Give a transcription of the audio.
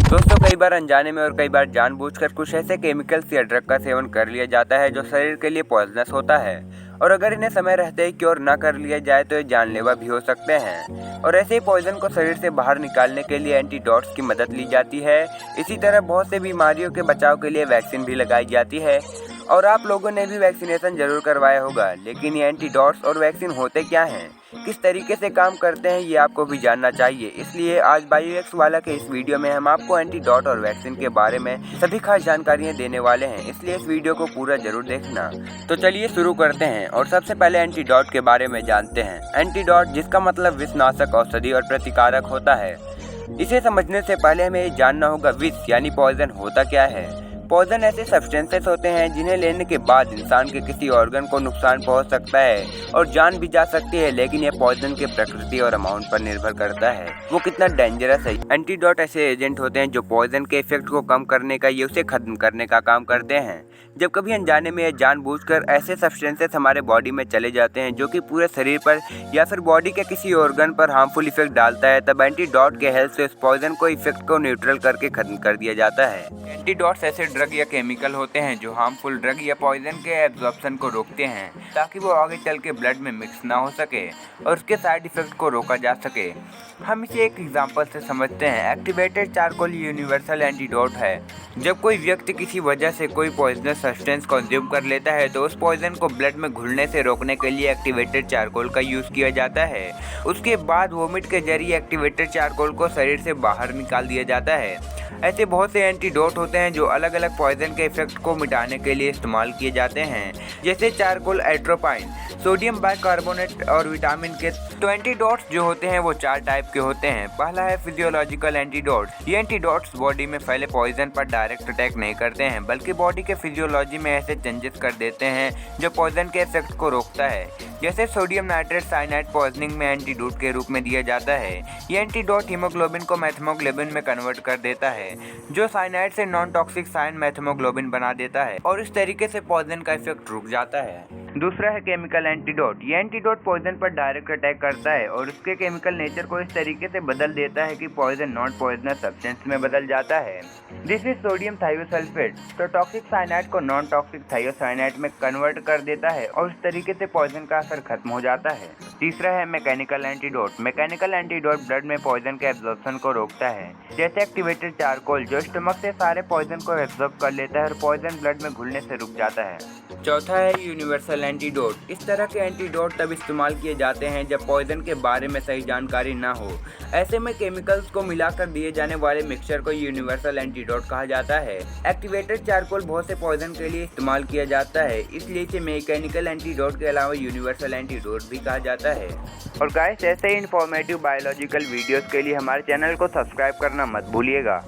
दोस्तों, कई बार अनजाने में और कई बार जानबूझकर कुछ ऐसे केमिकल्स या ड्रग का सेवन कर लिया जाता है जो शरीर के लिए पॉइजनस होता है और अगर इन्हें समय रहते ही क्योर न कर लिया जाए तो ये जानलेवा भी हो सकते हैं। और ऐसे ही पॉइजन को शरीर से बाहर निकालने के लिए एंटीडोट्स की मदद ली जाती है। इसी तरह बहुत से बीमारियों के बचाव के लिए वैक्सीन भी लगाई जाती है और आप लोगों ने भी वैक्सीनेशन जरूर करवाया होगा। लेकिन ये एंटीडोट्स और वैक्सीन होते क्या हैं, किस तरीके से काम करते हैं, ये आपको भी जानना चाहिए। इसलिए आज बायोएक्स वाला के इस वीडियो में हम आपको एंटीडोट और वैक्सीन के बारे में सभी खास जानकारियां देने वाले हैं, इसलिए इस वीडियो को पूरा जरूर देखना। तो चलिए शुरू करते हैं और सबसे पहले एंटीडोट के बारे में जानते हैं। एंटीडोट, जिसका मतलब विषनाशक, औषधि और प्रतिकारक होता है। इसे समझने से पहले हमें ये जानना होगा विष यानी पॉइजन होता क्या है। पॉइजन ऐसे सब्सटेंसेस होते हैं जिन्हें लेने के बाद इंसान के किसी ऑर्गन को नुकसान पहुंच सकता है और जान भी जा सकती है, लेकिन यह पॉइजन के प्रकृति और अमाउंट पर निर्भर करता है वो कितना डेंजरस है। एंटीडोट ऐसे एजेंट होते हैं जो पॉइजन के इफेक्ट को कम करने का या उसे खत्म करने का काम करते हैं। जब कभी अनजाने में या जानबूझकर ऐसे सब्सटेंसेस हमारे बॉडी में चले जाते हैं जो कि पूरे शरीर पर या फिर बॉडी के किसी ऑर्गन पर हार्मफुल इफेक्ट डालता है, तब एंटीडोट के हेल्प से उस पॉइजन को इफेक्ट को न्यूट्रल करके खत्म कर दिया जाता है। एंटीडोट्स ऐसे ड्रग या केमिकल होते हैं जो हार्मफुल ड्रग या पॉइजन के एब्जॉर्प्शन को रोकते हैं ताकि वो आगे चल के ब्लड में मिक्स ना हो सके और उसके साइड इफेक्ट को रोका जा सके। हम इसे एक एग्जांपल से समझते हैं। एक्टिवेटेड चारकोल यूनिवर्सल एंटीडोट है। जब कोई व्यक्ति किसी वजह से कोई पॉइजनस सब्सटेंस कंज्यूम कर लेता है तो उस पॉइजन को ब्लड में घुलने से रोकने के लिए एक्टिवेटेड चारकोल का यूज़ किया जाता है। उसके बाद वोमिट के जरिए एक्टिवेटेड चारकोल को शरीर से बाहर निकाल दिया जाता है। ऐसे बहुत से एंटीडोट होते हैं जो अलग अलग पॉइजन के इफेक्ट को मिटाने के लिए इस्तेमाल किए जाते हैं, जैसे चारकोल, एट्रोपाइन, सोडियम बाइकार्बोनेट और विटामिन के। तो एंटीडोट्स जो होते हैं वो 4 टाइप के होते हैं। पहला है फिजियोलॉजिकल एंटीडोट। ये एंटीडोट्स बॉडी में फैले पॉइजन पर डायरेक्ट अटैक नहीं करते हैं, बल्कि बॉडी के फिजियोलॉजी में ऐसे चेंजेस कर देते हैं जो पॉइजन के इफेक्ट को रोकता है। जैसे सोडियम नाइट्रेट साइनाइड पॉइजनिंग में एंटीडोट के रूप में दिया जाता है। ये एंटीडोट हीमोग्लोबिन को मैथमोग्लोबिन में कन्वर्ट कर देता है, जो साइनाइड से नॉन टॉक्सिक साइन मैथमोग्लोबिन बना देता है और इस तरीके से पॉइजन का इफेक्ट रुक जाता है। दूसरा है केमिकल एंटीडोट। ये एंटीडोट पॉइजन पर डायरेक्ट अटैक करता है और उसके केमिकल नेचर को इस तरीके से बदल देता है कि पॉइजन नॉन पॉइजनस सब्सटेंस में बदल जाता है। This is sodium thiosulphate. तो टॉक्सिक साइनाइड को नॉन टॉक्सिक थायोसाइनाइड में कन्वर्ट कर देता है और इस तरीके से पॉइजन का असर खत्म हो जाता है। तीसरा है mechanical antidote. Mechanical antidote blood में पॉइजन के एब्जॉर्प्शन को रोकता है, जैसे एक्टिवेटेड चारकोल जो स्टमक से सारे पॉइजन को एब्जॉर्ब कर लेता है और पॉइजन ब्लड में घुलने से रुक जाता है। चौथा है यूनिवर्सल एंटीडोट। इस तरह के एंटीडोट तब इस्तेमाल किए जाते हैं जब पॉइजन के बारे में सही जानकारी ना हो। ऐसे में केमिकल्स को मिलाकर दिए जाने वाले मिक्सचर को यूनिवर्सल एंटीडोट कहा जाता है। एक्टिवेटेड चारकोल बहुत से पॉइजन के लिए इस्तेमाल किया जाता है, इसलिए इसे मैकेनिकल एंटीडोट के अलावा यूनिवर्सल एंटीडोट भी कहा जाता है। और गाइस, ऐसे ही इंफॉर्मेटिव बायोलॉजिकल वीडियोस के लिए हमारे चैनल को सब्सक्राइब करना मत भूलिएगा।